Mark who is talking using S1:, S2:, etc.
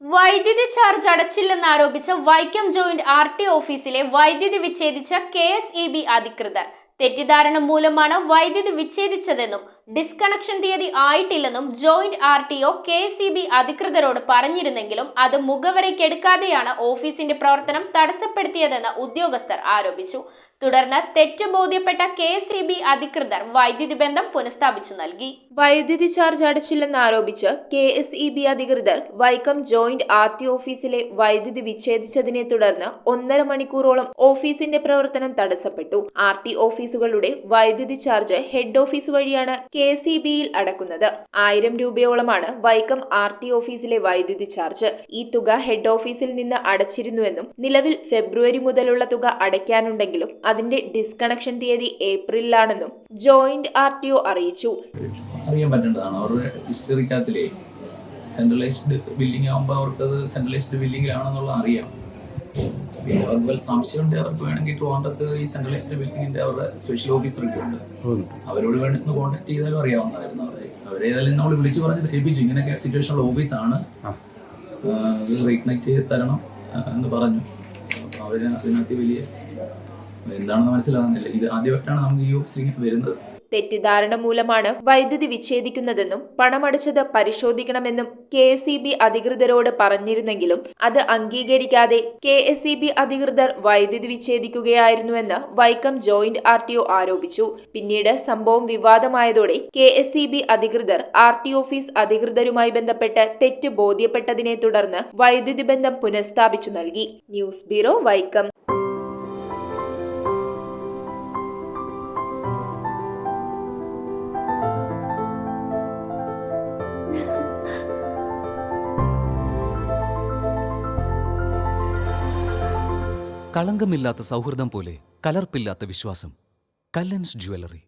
S1: വൈദ്യുതി charge അടച്ചില്ലെന്നാരോപിച്ച് Vaikom joint ആർ.ടി ഓഫീസിലെ വൈദ്യുതി വിച്ഛേദിച്ച കെ.എസ്.ഇ.ബി. അധികൃതർ. തെറ്റിദ്ധാരണ മൂലമാണ് വൈദ്യുതി വിച്ഛേദിച്ചതെന്നും ഡിസ്കണക്ഷൻ തീയതി ആയിട്ടില്ലെന്നും ജോയിന്റ് ആർ.ടി.ഒ കെ.എസ്.ഇ.ബി. അധികൃതരോട് പറഞ്ഞിരുന്നെങ്കിലും അത് മുഖവരയ്ക്കെടുക്കാതെയാണ് ഓഫീസിന്റെ പ്രവർത്തനം തടസ്സപ്പെടുത്തിയതെന്ന് ഉദ്യോഗസ്ഥർ ആരോപിച്ചു. തുടർന്ന് തെറ്റ് ബോധ്യപ്പെട്ട കെ.എസ്.ഇ.ബി. അധികൃതർ വൈദ്യുതി ബന്ധം പുനഃസ്ഥാപിച്ചു നൽകി.
S2: വൈദ്യുതി ചാർജ് അടച്ചില്ലെന്നാരോപിച്ച് കെ.എസ്.ഇ.ബി. അധികൃതർ വൈക്കം ജോയിന്റ് ആർ.ടി ഓഫീസിലെ വൈദ്യുതി വിച്ഛേദിച്ചതിനെ തുടർന്ന് 1.5 മണിക്കൂറോളം ഓഫീസിന്റെ പ്രവർത്തനം തടസ്സപ്പെട്ടു. ആർ.ടി ഓഫീസുകളുടെ വൈദ്യുതി ചാർജ് ഹെഡ് ഓഫീസ് വഴിയാണ് കെ.എസ്.ഇ.ബിയിൽ അടക്കുന്നത്. 1000 രൂപയോളമാണ് വൈക്കം ആർ.ടി ഓഫീസിലെ വൈദ്യുതി ചാർജ്. ഈ തുക ഹെഡ് ഓഫീസിൽ നിന്ന് അടച്ചിരുന്നുവെന്നും നിലവിൽ ഫെബ്രുവരി മുതലുള്ള തുക അടയ്ക്കാനുണ്ടെങ്കിലും അതിന്റെ ഡിസ്കണക്ഷൻ തീയതി ഏപ്രിലാണെന്നും ജോയിന്റ് ആർ.ടി.ഒ അറിയിച്ചു.
S3: അറിയാൻ പറ്റേണ്ടതാണ്. അവരുടെ ഹിസ്റ്ററിക്കകത്തിലെ സെൻട്രലൈസ്ഡ് ബില്ലിംഗ് ആകുമ്പോൾ അവർക്കത് സെൻട്രലൈസ്ഡ് ബില്ലിംഗിലാണെന്നുള്ള അറിയാം. പിന്നെ അവർക്ക് വല്ല സംശയമുണ്ട്, അവർക്ക് വേണമെങ്കിൽ ട്രിവാൻഡ്രത്ത് ഈ സെൻട്രലൈസ്ഡ് ബില്ലിംഗിന്റെ അവരുടെ സ്പെഷ്യൽ ഓഫീസറൊക്കെ ഉണ്ട്, അവരോട് വേണമെന്ന് കോൺടാക്ട് ചെയ്താലും അറിയാവുന്നതായിരുന്നു. അവരേതായാലും നമ്മൾ വിളിച്ച് പറഞ്ഞ് ധരിപ്പിച്ചു, ഇങ്ങനെയൊക്കെ സിറ്റുവേഷനുള്ള ഓഫീസാണ്, ഇത് റീകണക്ട് ചെയ്ത് തരണം എന്ന് പറഞ്ഞു. അവർ അതിനകത്ത് വലിയ എന്താണെന്ന് മനസ്സിലാകുന്നില്ല. ഇത് ആദ്യമായിട്ടാണ് നമുക്ക് ഈ ഓഫീസിലേക്ക് വരുന്നത്.
S2: തെറ്റിദ്ധാരണ മൂലമാണ് വൈദ്യുതി വിച്ഛേദിക്കുന്നതെന്നും പണമടച്ചത് പരിശോധിക്കണമെന്നും കെ.എസ്.ഇ.ബി. അധികൃതരോട് പറഞ്ഞിരുന്നെങ്കിലും അത് അംഗീകരിക്കാതെ കെ.എസ്.ഇ.ബി. അധികൃതർ വൈദ്യുതി വിച്ഛേദിക്കുകയായിരുന്നുവെന്ന് വൈക്കം ജോയിന്റ് ആർ.ടി.ഒ ആരോപിച്ചു. പിന്നീട് സംഭവം വിവാദമായതോടെ കെ.എസ്.ഇ.ബി. അധികൃതർ ആർ.ടി ഓഫീസ് അധികൃതരുമായി ബന്ധപ്പെട്ട് തെറ്റ് ബോധ്യപ്പെട്ടതിനെ തുടർന്ന് വൈദ്യുതി ബന്ധം പുനഃസ്ഥാപിച്ചു നൽകി. News bureau, Vaikom.
S4: കളങ്കമില്ലാത്ത സൗഹൃദം പോലെ കലർപ്പില്ലാത്ത വിശ്വാസം. കല്ലൻസ് ജ്വല്ലറി.